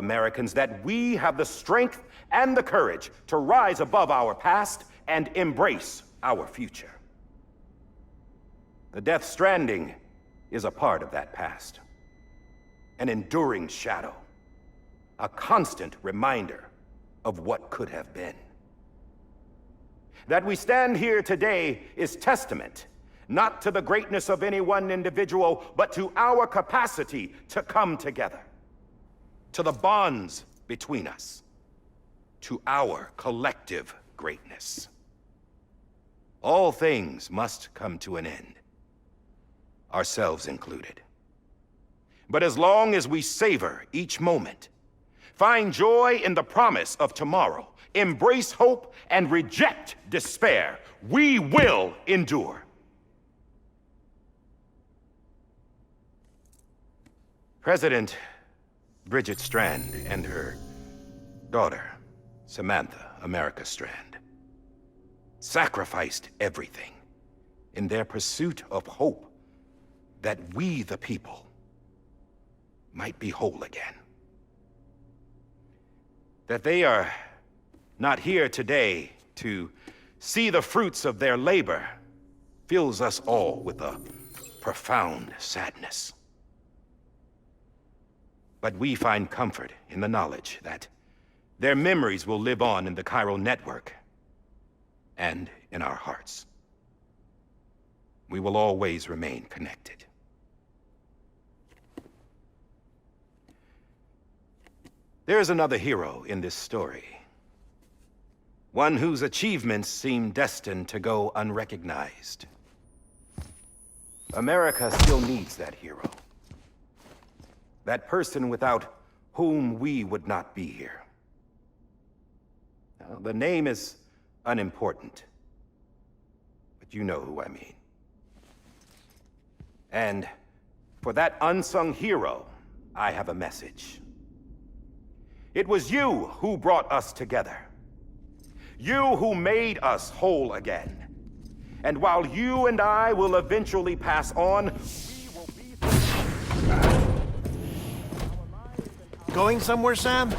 Americans that we have the strength and the courage to rise above our past and embrace our future. The Death Stranding is a part of that past. An enduring shadow. A constant reminder of what could have been. That we stand here today is testament, not to the greatness of any one individual, but to our capacity to come together. To the bonds between us. To our collective greatness. All things must come to an end, ourselves included. But as long as we savor each moment, find joy in the promise of tomorrow, embrace hope, and reject despair, we will endure. President Bridget Strand and her daughter, Samantha America Strand, sacrificed everything in their pursuit of hope that we, the people, might be whole again. That they are not here today to see the fruits of their labor fills us all with a profound sadness. But we find comfort in the knowledge that their memories will live on in the chiral network and in our hearts. We will always remain connected. There is another hero in this story. One whose achievements seem destined to go unrecognized. America still needs that hero. That person without whom we would not be here. Now, the name is unimportant, but you know who I mean. And for that unsung hero, I have a message. It was you who brought us together. You who made us whole again. And while you and I will eventually pass on, we will be... Going somewhere, Sam?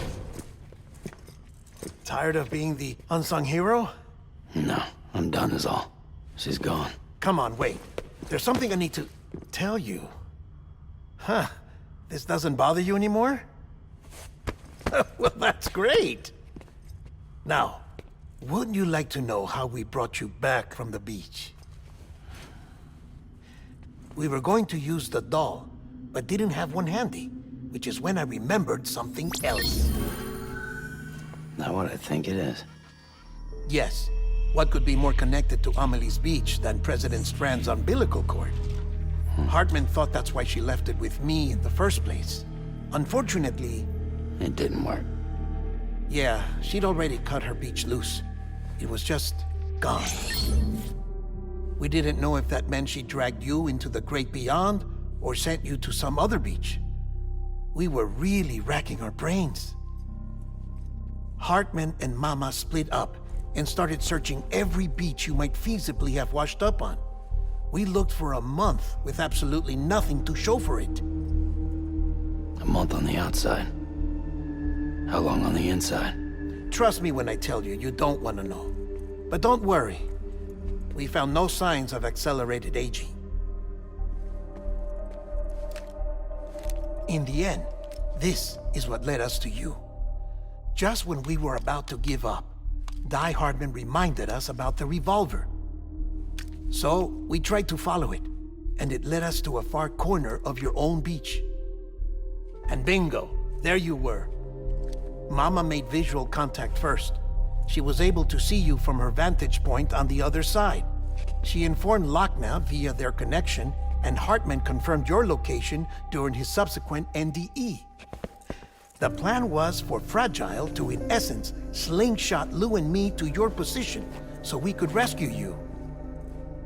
Tired of being the unsung hero? No, I'm done is all. She's gone. Come on, wait. There's something I need to tell you. Huh. This doesn't bother you anymore? Well, that's great. Now, wouldn't you like to know how we brought you back from the beach? We were going to use the doll, but didn't have one handy, which is when I remembered something else. Not what I think it is. Yes. What could be more connected to Amelie's beach than President Strand's umbilical cord? Hartman thought that's why she left it with me in the first place. Unfortunately... It didn't work. Yeah, she'd already cut her beach loose. It was just gone. We didn't know if that meant she dragged you into the great beyond or sent you to some other beach. We were really racking our brains. Hartman and Mama split up and started searching every beach you might feasibly have washed up on. We looked for a month with absolutely nothing to show for it. A month on the outside. How long on the inside? Trust me when I tell you, you don't want to know. But don't worry. We found no signs of accelerated aging. In the end, this is what led us to you. Just when we were about to give up, Die Hardman reminded us about the revolver. So, we tried to follow it, and it led us to a far corner of your own beach. And bingo, there you were. Mama made visual contact first. She was able to see you from her vantage point on the other side. She informed Lochna via their connection, and Hartman confirmed your location during his subsequent NDE. The plan was for Fragile to, in essence, slingshot Lou and me to your position so we could rescue you.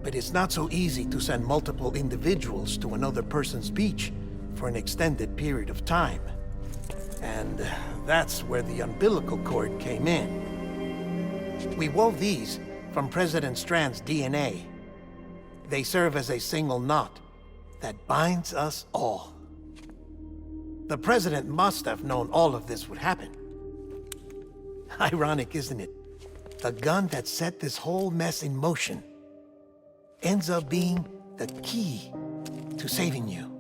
But it's not so easy to send multiple individuals to another person's beach for an extended period of time. And that's where the umbilical cord came in. We wove these from President Strand's DNA. They serve as a single knot that binds us all. The president must have known all of this would happen. Ironic, isn't it? The gun that set this whole mess in motion ends up being the key to saving you.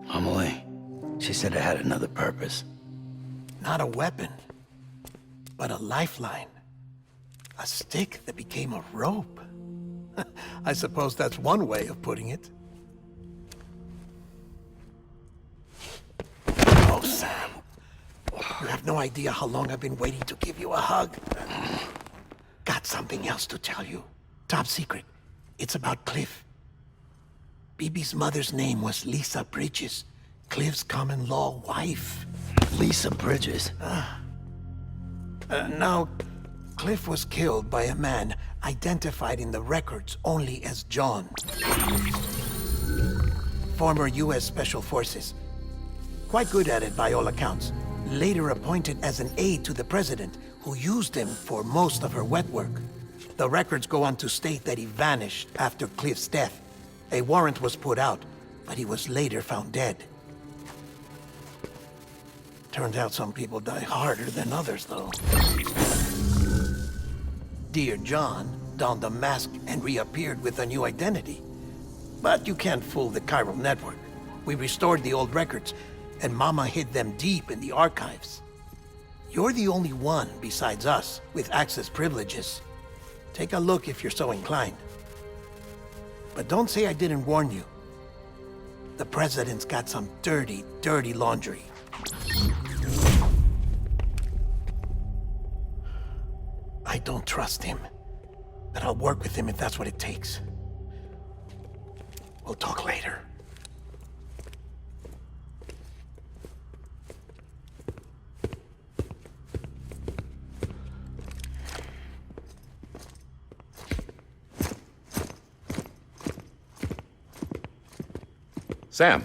Amelie, she said it had another purpose. Not a weapon, but a lifeline. A stick that became a rope. I suppose that's one way of putting it. Oh, Sam. You have no idea how long I've been waiting to give you a hug. Got something else to tell you. Top secret. It's about Cliff. Bibi's mother's name was Lisa Bridges, Cliff's common-law wife. Lisa Bridges? Now, Cliff was killed by a man identified in the records only as John. Former U.S. Special Forces. Quite good at it by all accounts. Later appointed as an aide to the president, who used him for most of her wet work. The records go on to state that he vanished after Cliff's death. A warrant was put out, but he was later found dead. Turns out some people die harder than others, though. Dear John donned a mask and reappeared with a new identity. But you can't fool the chiral network. We restored the old records, and Mama hid them deep in the archives. You're the only one besides us with access privileges. Take a look if you're so inclined. But don't say I didn't warn you. The president's got some dirty, dirty laundry. I don't trust him, but I'll work with him if that's what it takes. We'll talk later. Sam.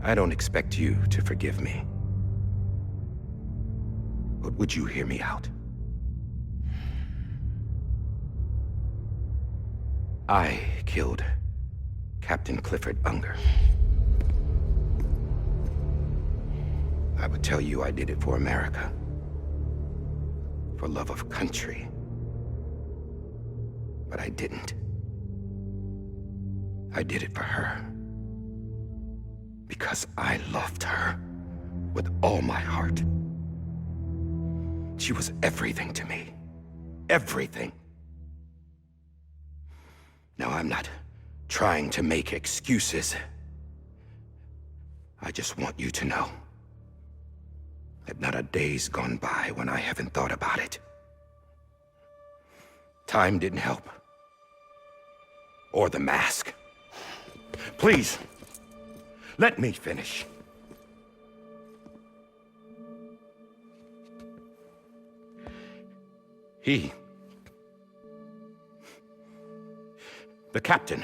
I don't expect you to forgive me. But would you hear me out? I killed Captain Clifford Unger. I would tell you I did it for America. For love of country. But I didn't. I did it for her. Because I loved her with all my heart. She was everything to me. Everything. Now, I'm not trying to make excuses. I just want you to know that not a day's gone by when I haven't thought about it. Time didn't help. Or the mask. Please, let me finish. The captain,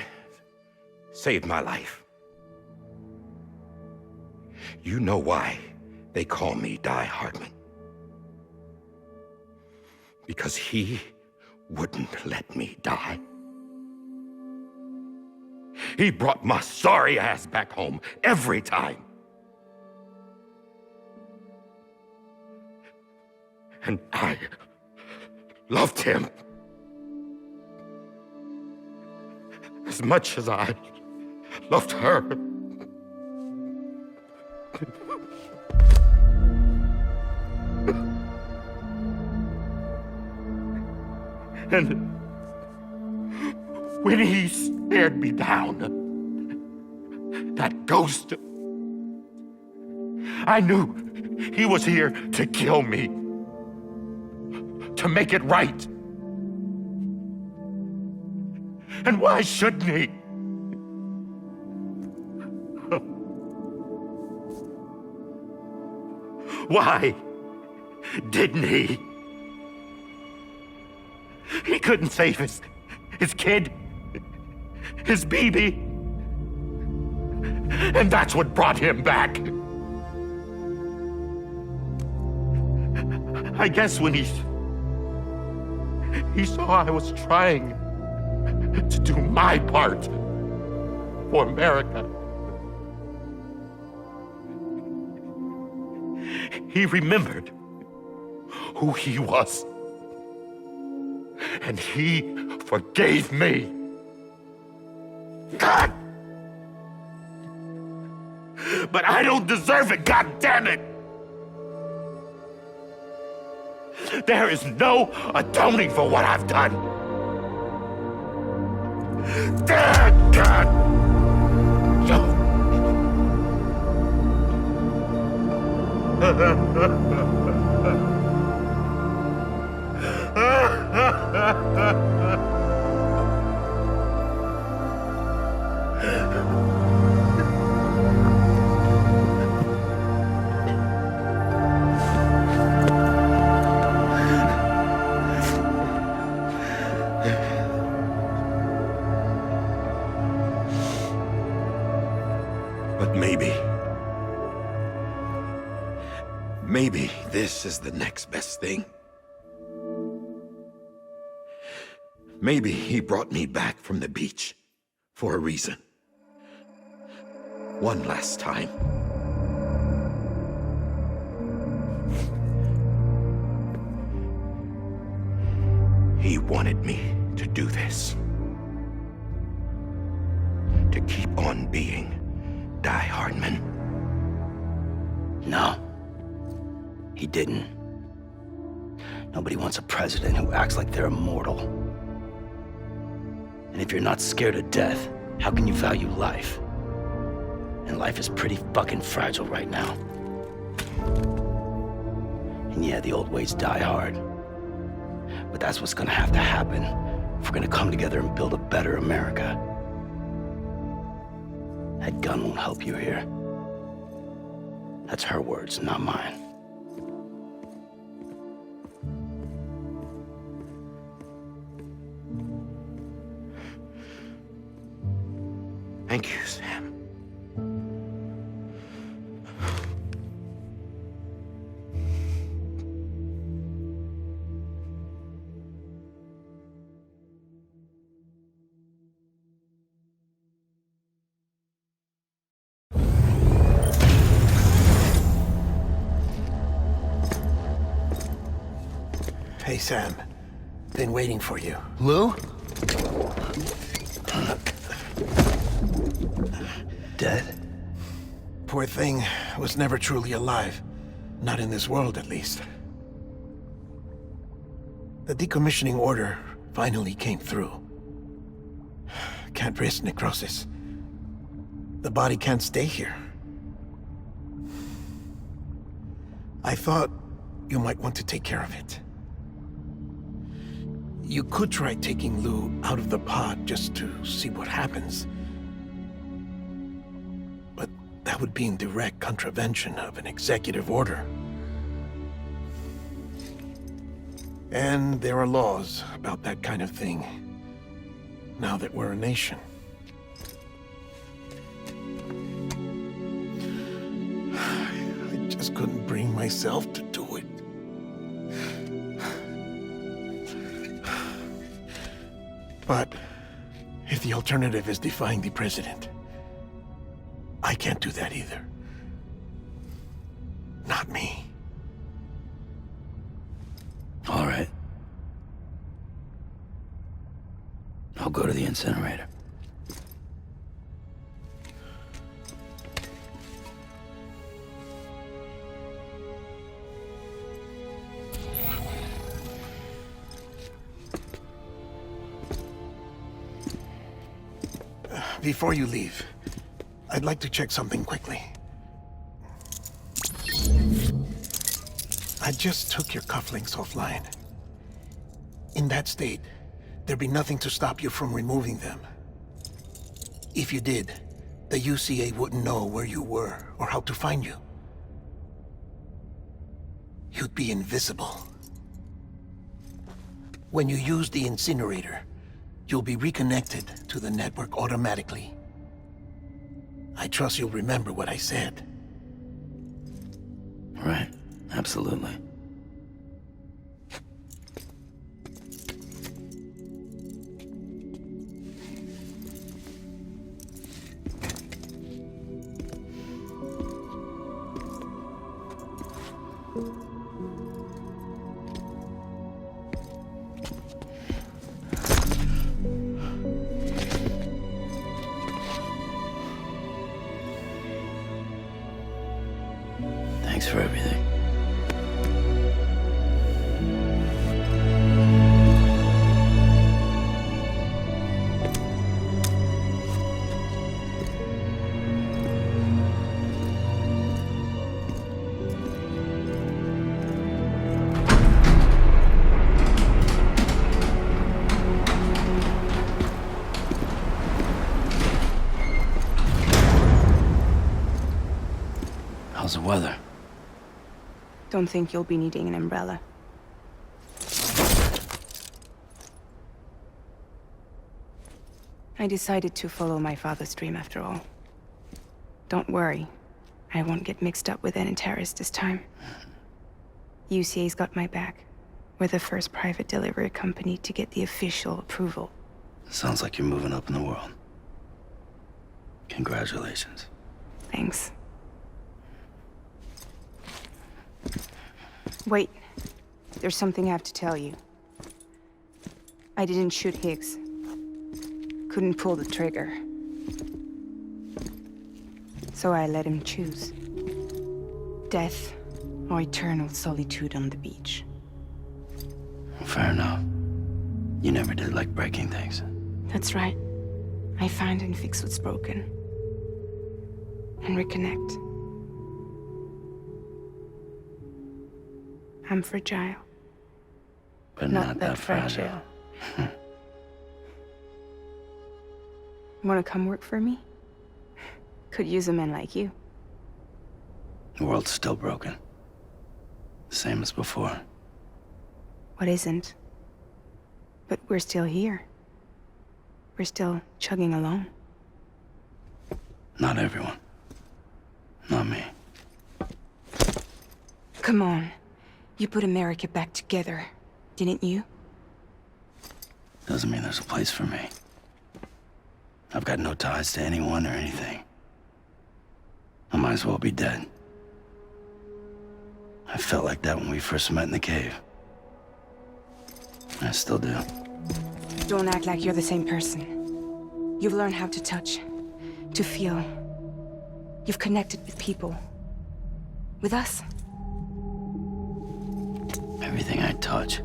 saved my life. You know why they call me Die Hardman. Because he wouldn't let me die. He brought my sorry ass back home every time. And I loved him as much as I loved her. And when he stared me down, that ghost, I knew he was here to kill me, to make it right. And why shouldn't he? Why didn't he? He couldn't save his kid, his baby. And that's what brought him back. I guess when he saw I was trying to do my part for America. He remembered who he was, and he forgave me. God! But I don't deserve it, God damn it! There is no atoning for what I've done. God! No. But maybe this is the next best thing. Maybe he brought me back from the beach for a reason. One last time. He wanted me to do this. To keep on being Die Hardman. No. He didn't. Nobody wants a president who acts like they're immortal. And if you're not scared of death, how can you value life? And life is pretty fucking fragile right now. And yeah, the old ways die hard. But that's what's gonna have to happen if we're gonna come together and build a better America. That gun won't help you here. That's her words, not mine. Thank you, Sam. Hey, Sam. Been waiting for you. Lou? Dead? Poor thing was never truly alive. Not in this world, at least. The decommissioning order finally came through. Can't risk necrosis. The body can't stay here. I thought you might want to take care of it. You could try taking Lou out of the pod just to see what happens. But that would be in direct contravention of an executive order. And there are laws about that kind of thing, now that we're a nation. I just couldn't bring myself to do it. But if the alternative is defying the president, I can't do that either. Not me. All right. I'll go to the incinerator. Before you leave, I'd like to check something quickly. I just took your cufflinks offline. In that state, there'd be nothing to stop you from removing them. If you did, the UCA wouldn't know where you were or how to find you. You'd be invisible. When you use the incinerator, you'll be reconnected to the network automatically. I trust you'll remember what I said. Right. Absolutely. Thanks for everything. How's the weather? Don't think you'll be needing an umbrella. I decided to follow my father's dream after all. Don't worry. I won't get mixed up with any terrorists this time. UCA's got my back. We're the first private delivery company to get the official approval. Sounds like you're moving up in the world. Congratulations. Thanks. Wait. There's something I have to tell you. I didn't shoot Higgs. Couldn't pull the trigger. So I let him choose. Death or eternal solitude on the beach. Fair enough. You never did like breaking things. That's right. I find and fix what's broken. And reconnect. I'm fragile. But not that fragile. Wanna come work for me? Could use a man like you. The world's still broken. Same as before. What isn't? But we're still here. We're still chugging along. Not everyone. Not me. Come on. You put America back together, didn't you? Doesn't mean there's a place for me. I've got no ties to anyone or anything. I might as well be dead. I felt like that when we first met in the cave. I still do. Don't act like you're the same person. You've learned how to touch, to feel. You've connected with people. With us. Everything I touch,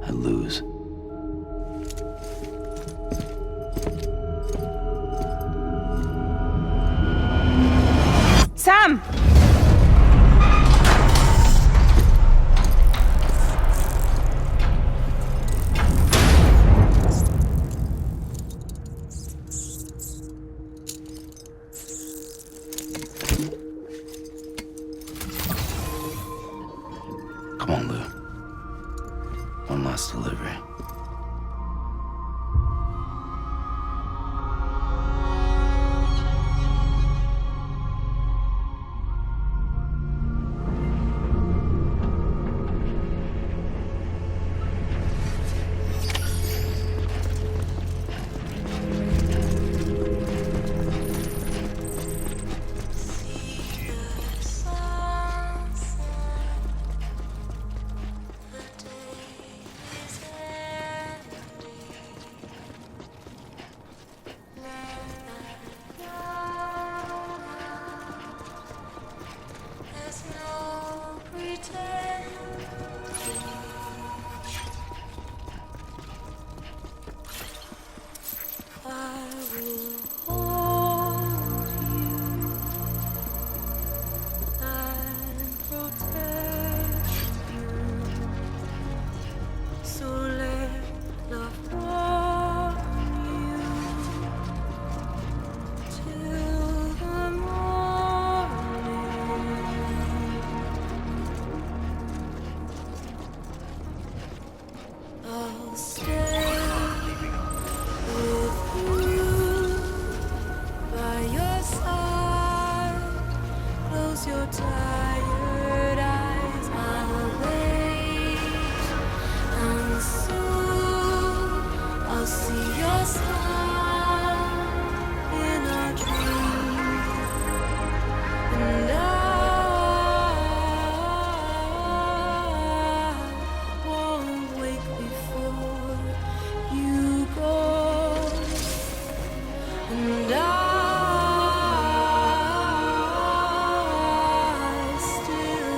I lose. Sam! Come on, Lou. One last delivery. Still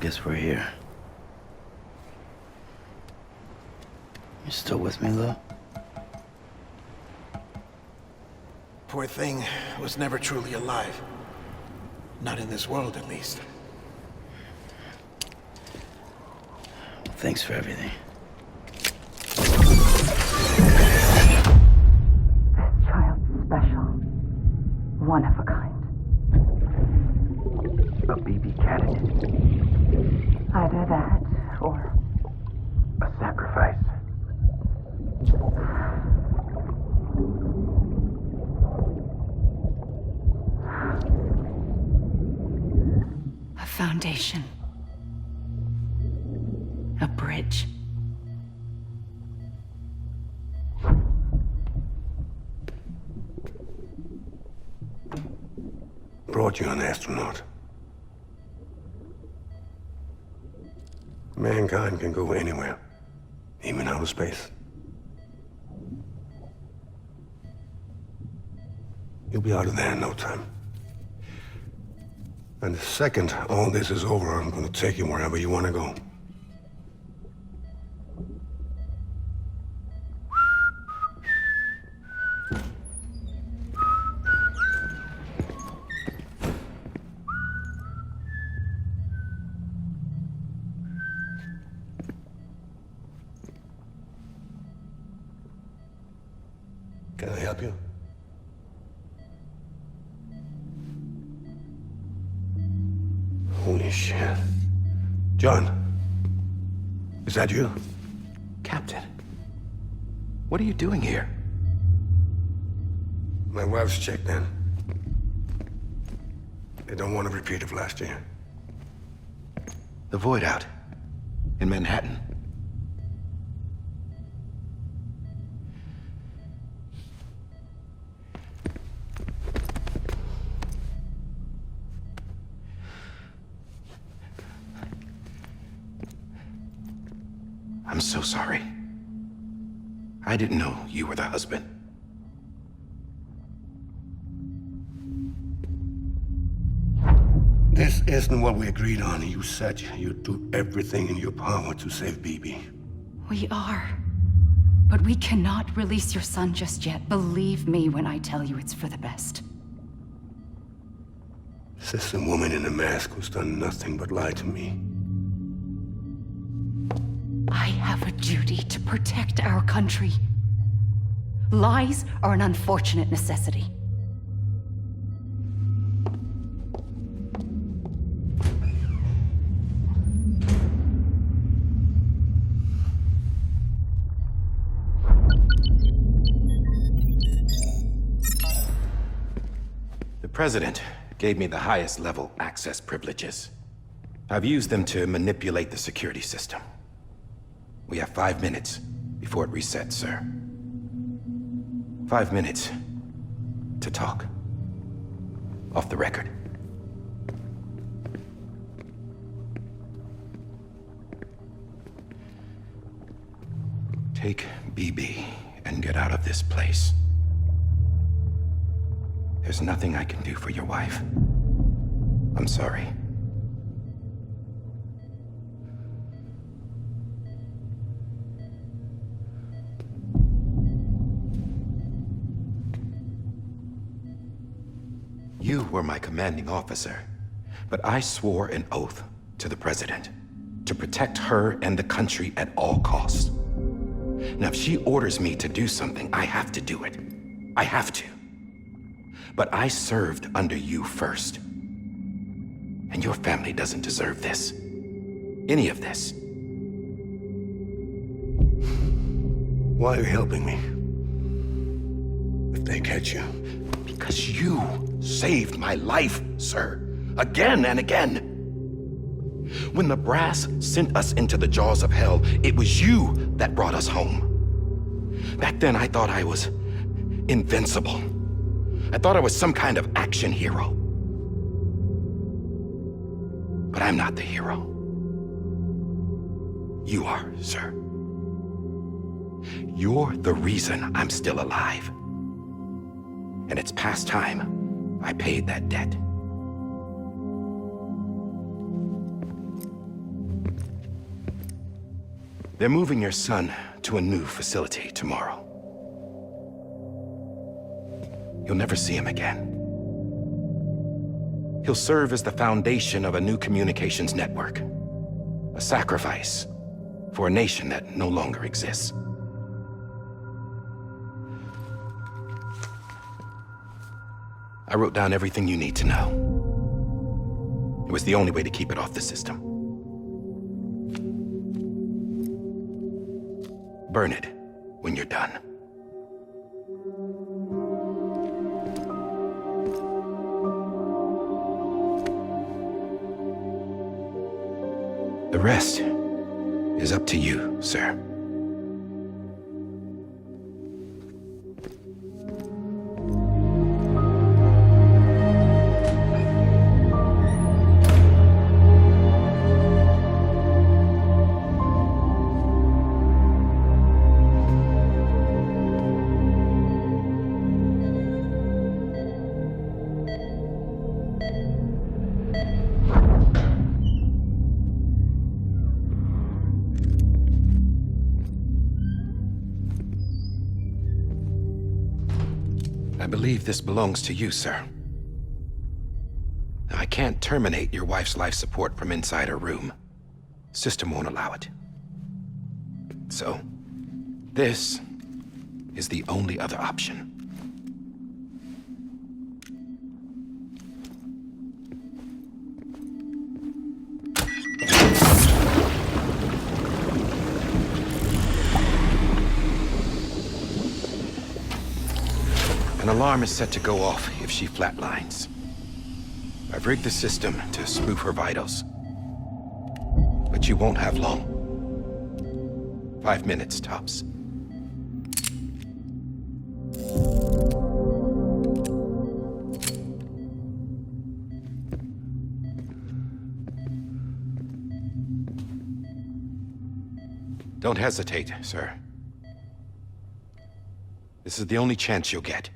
guess we're here. You still with me, Lou? Poor thing was never truly alive. Not in this world, at least. Thanks for everything. Child special. One of a kind. A BB candidate. Either that, or A sacrifice. a foundation. A bridge. Brought you an astronaut. Mankind can go anywhere, even outer space. You'll be out of there in no time. And the second all this is over, I'm gonna take you wherever you wanna go. Can I help you? Holy shit. John, is that you? Captain, what are you doing here? My wife's checked in. They don't want a repeat of last year. The Void Out in Manhattan. I'm so sorry. I didn't know you were the husband. This isn't what we agreed on. You said you'd do everything in your power to save BB. We are. But we cannot release your son just yet. Believe me when I tell you it's for the best. This is a woman in a mask who's done nothing but lie to me. I have a duty to protect our country. Lies are an unfortunate necessity. The President gave me the highest level access privileges. I've used them to manipulate the security system. We have 5 minutes before it resets, sir. 5 minutes to talk. Off the record. Take BB and get out of this place. There's nothing I can do for your wife. I'm sorry. You were my commanding officer, but I swore an oath to the President to protect her and the country at all costs. Now, if she orders me to do something, I have to do it. I have to. But I served under you first. And your family doesn't deserve this. Any of this. Why are you helping me? If they catch you. Because you saved my life, sir. Again and again. When the brass sent us into the jaws of hell, it was you that brought us home. Back then, I thought I was invincible. I thought I was some kind of action hero. But I'm not the hero. You are, sir. You're the reason I'm still alive. And it's past time I paid that debt. They're moving your son to a new facility tomorrow. You'll never see him again. He'll serve as the foundation of a new communications network. A sacrifice for a nation that no longer exists. I wrote down everything you need to know. It was the only way to keep it off the system. Burn it when you're done. The rest is up to you, sir. I believe this belongs to you, sir. Now, I can't terminate your wife's life support from inside her room. System won't allow it. So, this is the only other option. An alarm is set to go off if she flatlines. I've rigged the system to spoof her vitals. But you won't have long. 5 minutes, tops. Don't hesitate, sir. This is the only chance you'll get.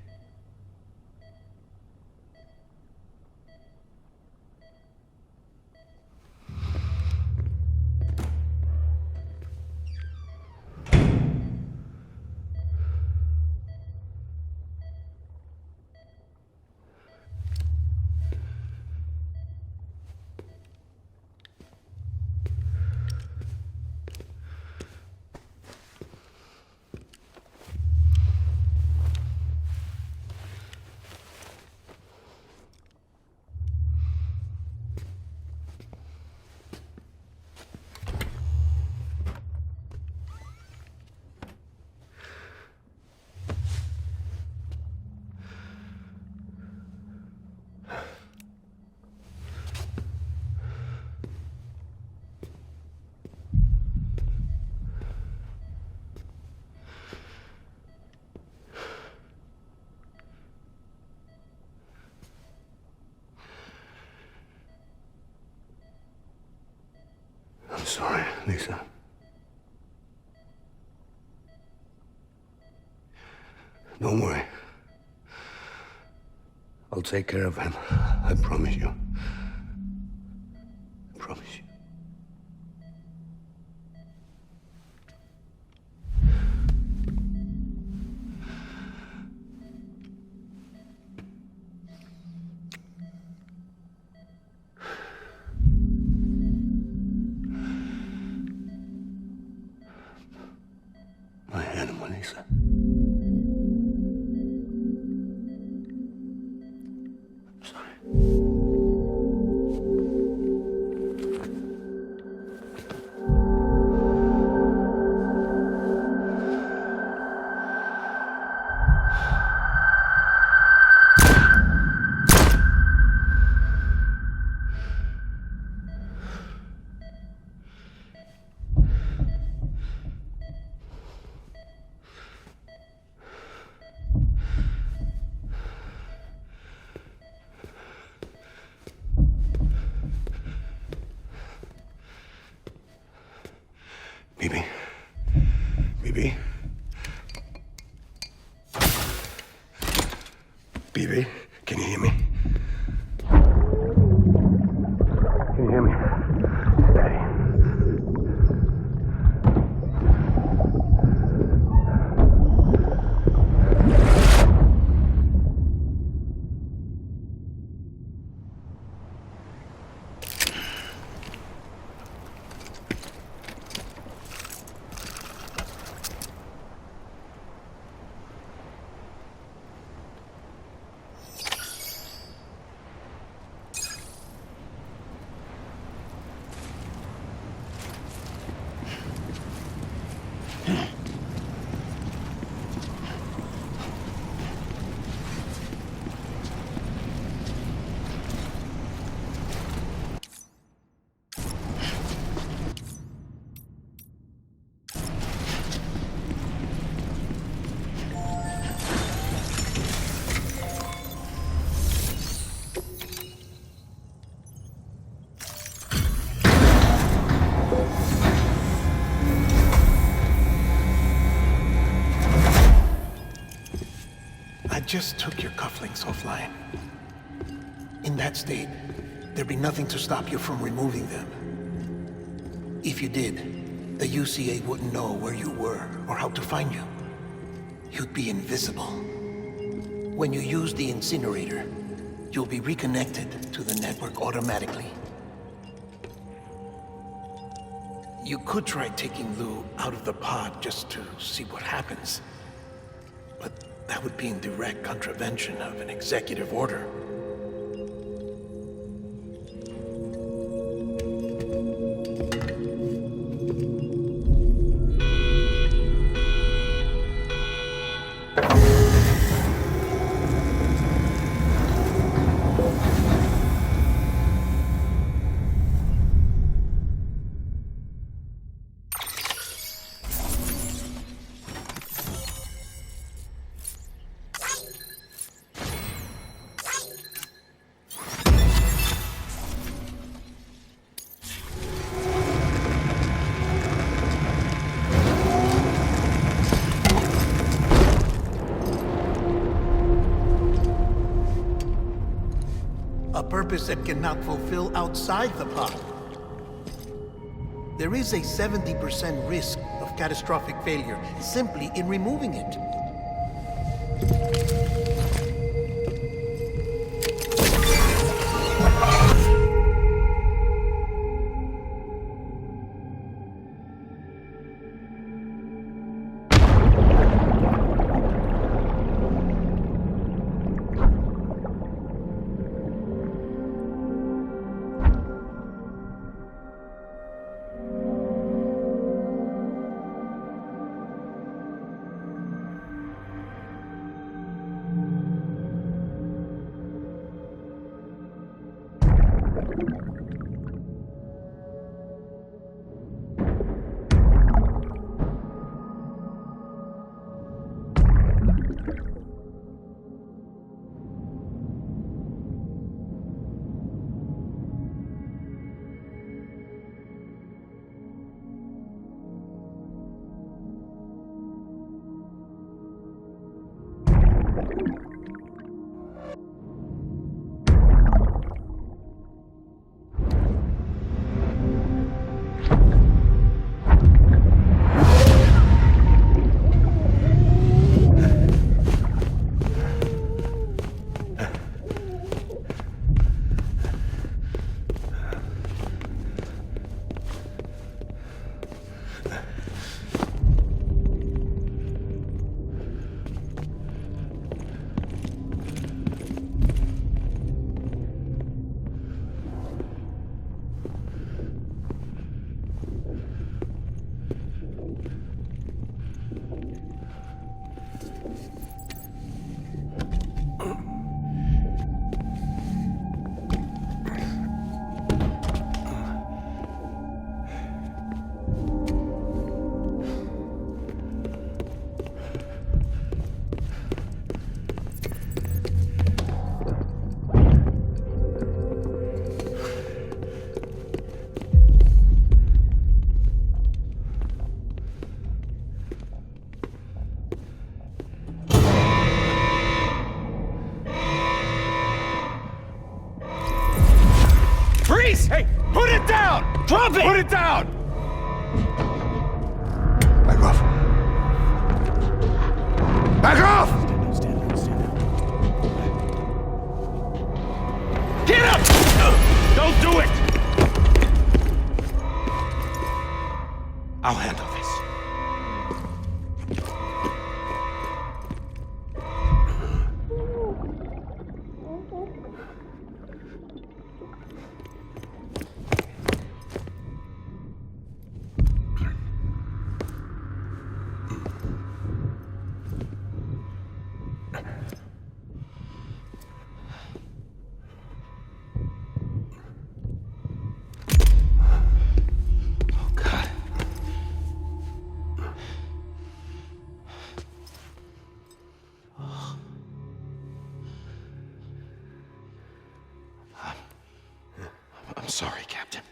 I'm sorry, Lisa. Don't worry. I'll take care of him. I promise you. I promise you. My animal, Lisa. I'm sorry. Bibi. Bibi. Bibi, can you hear me? Can you hear me? Steady. just took your cufflinks offline. In that state, there'd be nothing to stop you from removing them. If you did, the UCA wouldn't know where you were or how to find you. You'd be invisible. When you use the incinerator, you'll be reconnected to the network automatically. You could try taking Lou out of the pod just to see what happens. But that would be in direct contravention of an executive order. A purpose that cannot fulfill outside the pod. There is a 70% risk of catastrophic failure simply in removing it. Hey, put it down! Drop it! Put it down! Back off. Back off! Get up! Don't do it! I'll handle this. I'm sorry, Captain.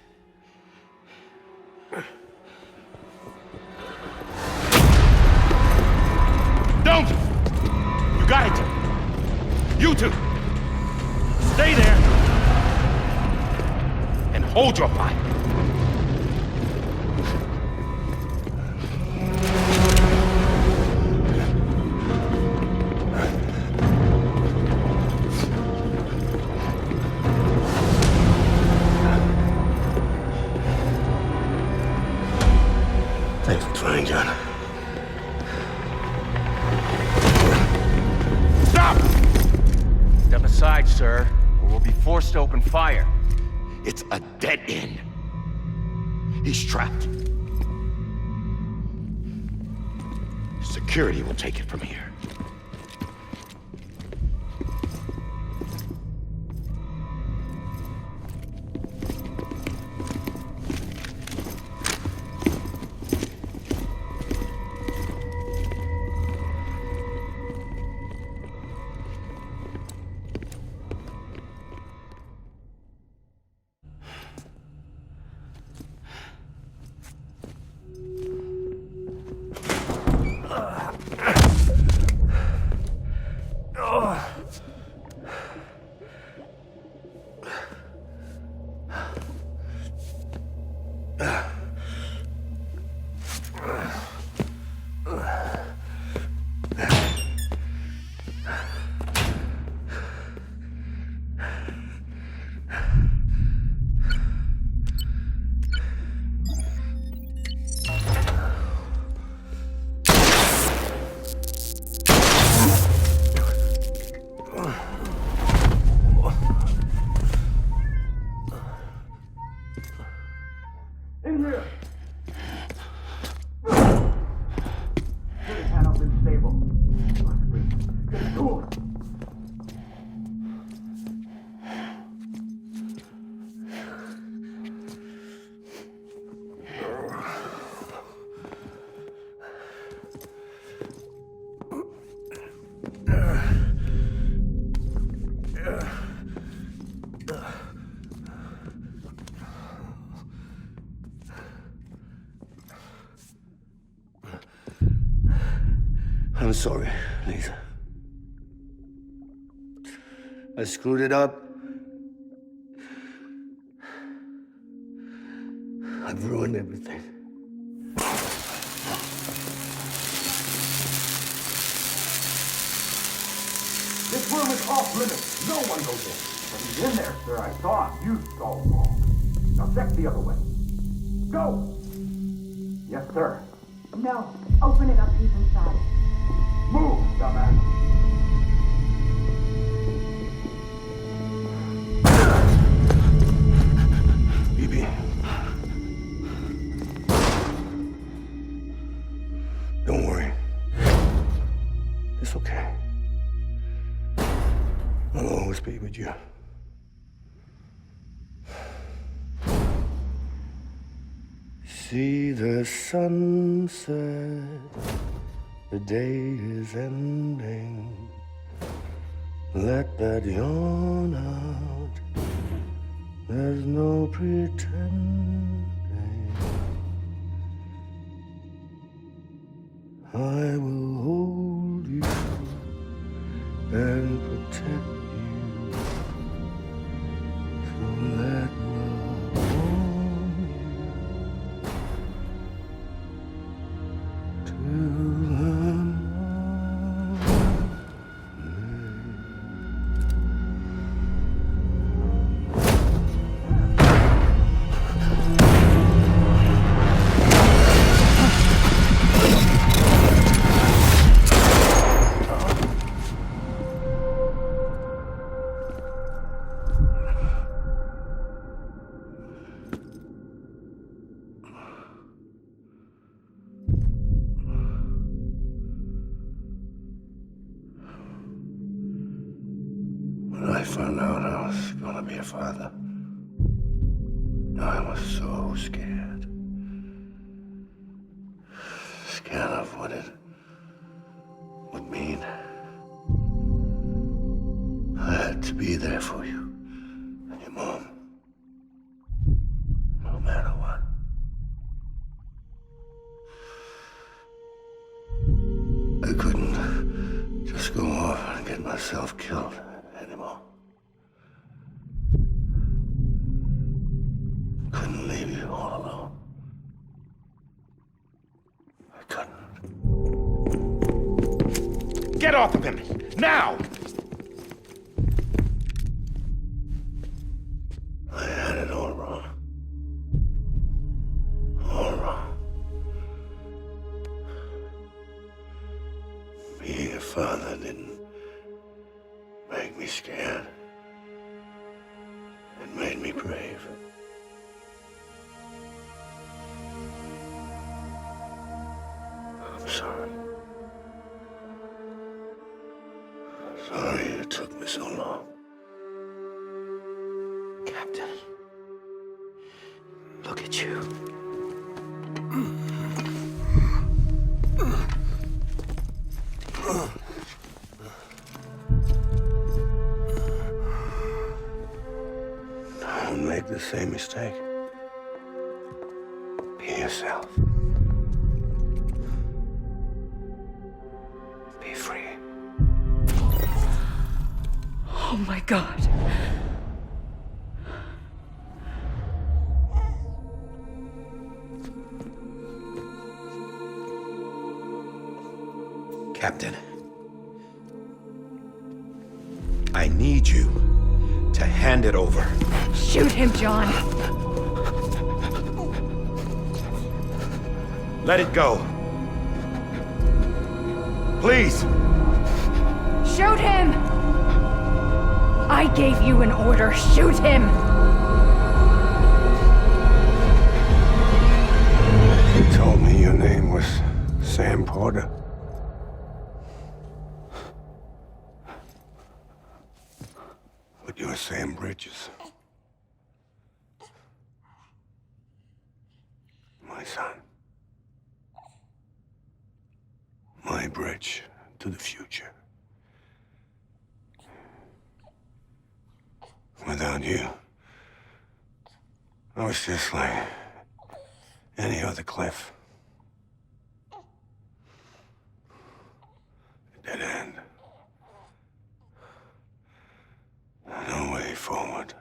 Don't! You got it! Stay there! And hold your fire. Thanks for trying, John. Stop! Step aside, sir, or we'll be forced to open fire. It's a dead end. He's trapped. Security will take it from here. I'm sorry, Lisa. I screwed it up. I've ruined everything. This room is off limits. No one goes in. But he's in there, sir. I saw him. You saw him wrong. Now check the other way. Go! Yes, sir. No. Open it up. He's inside. Move, dumbass. Bibi. Don't worry. It's okay. I'll always be with you. See the sunset. The day is ending. Let that yawn out. There's no pretending. I will hold you and protect you. So let love warm you till When I found out I was gonna be a father, I was so scared. Scared of what it would mean. I had to be there for you and your mom, no matter what. I couldn't just go off and get myself killed anymore. all alone. I couldn't. Get off of him! Now! I had it all wrong. All wrong. Being a father didn't make me scared. It made me brave. I'm sorry. Sorry it took me so long. Captain, look at you. Don't make the same mistake. Be yourself. Be free. Oh my God. Captain, I need you to hand it over. Shoot him, John. Let it go. Please. Shoot him! I gave you an order. Shoot him! You told me your name was Sam Porter. But you're Sam Bridges. My son. My bridge to the future. Without you, I was just like any other Cliff. A dead end. No way forward.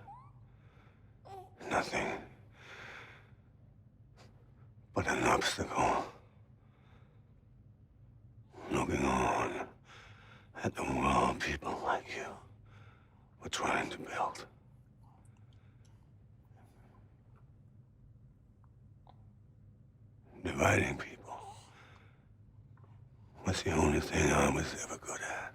Nothing but an obstacle. Looking on at the world people like you were trying to build. Dividing people was the only thing I was ever good at.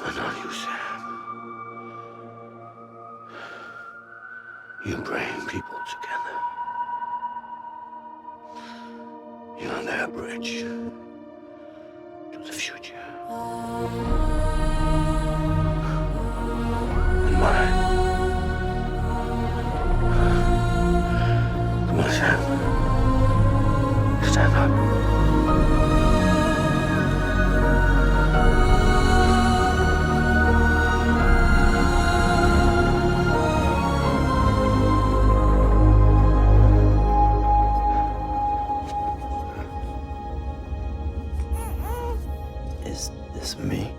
But not you, Sam. You bring people together. You're their bridge to the future. And mine. Come on, Sam. Stand up. Is this me?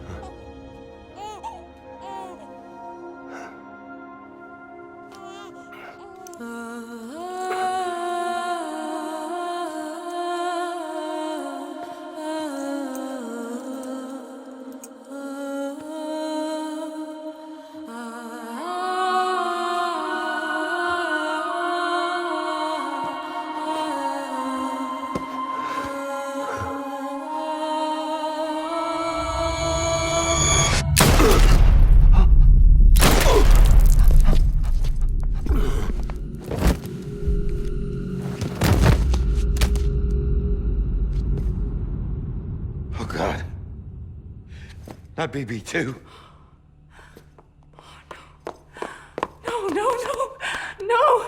Oh, God. Not BB2. No, no, no, no!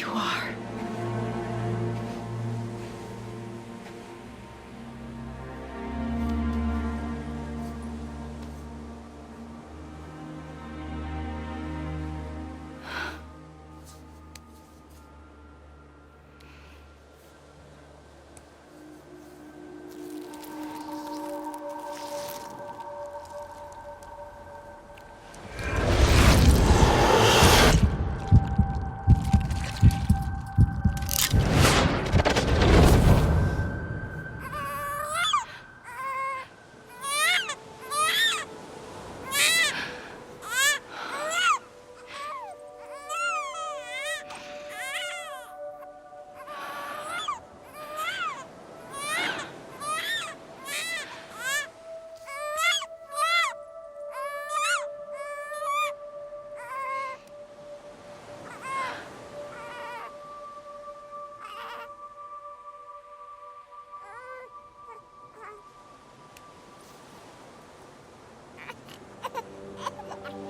you are.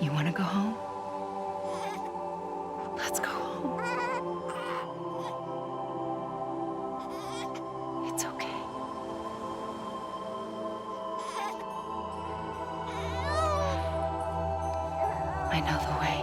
You want to go home? Let's go home. It's okay. I know the way.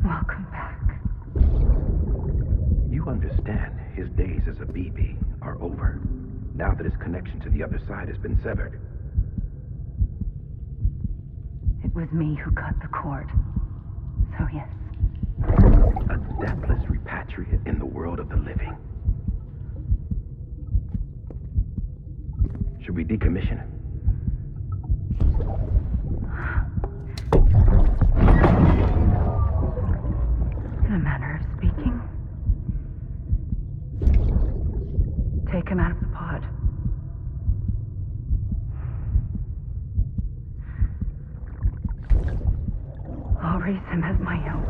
Welcome back. You understand his days as a BB are over, now that his connection to the other side has been severed. It was me who cut the cord. So yes. A deathless repatriate in the world of the living. Should we decommission him? In a manner of speaking. Take him out of the pod. I'll raise him as my own.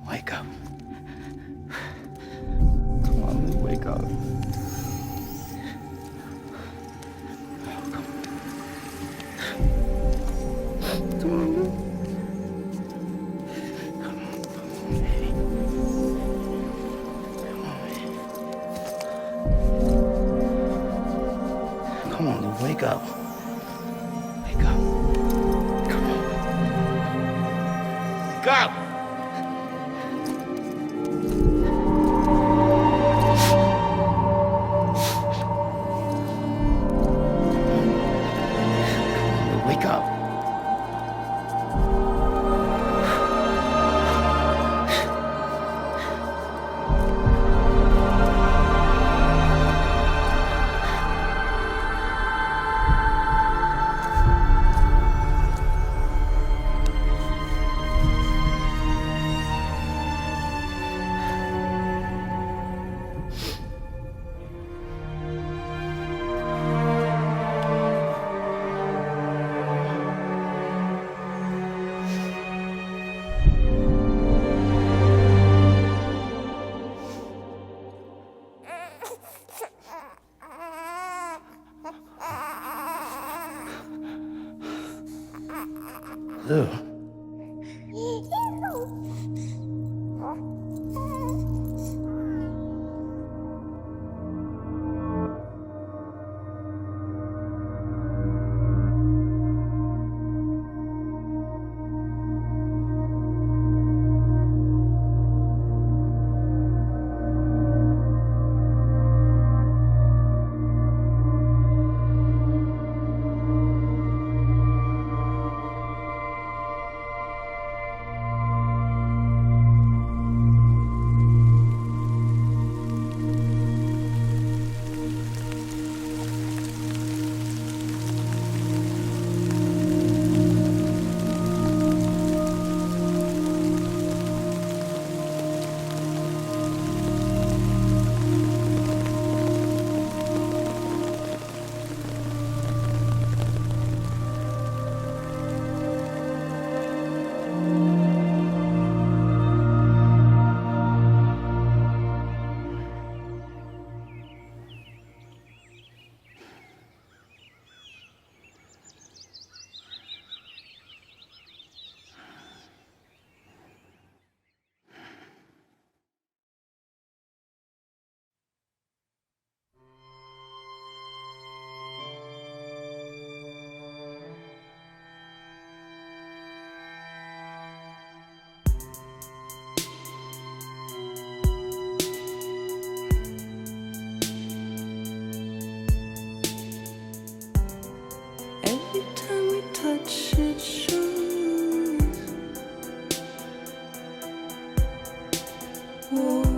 Wake up. Come on, Lou, wake up. Come on, Lou. Come on, baby. Come on, Lou, wake up. Wake up. Come on. Wake up! war.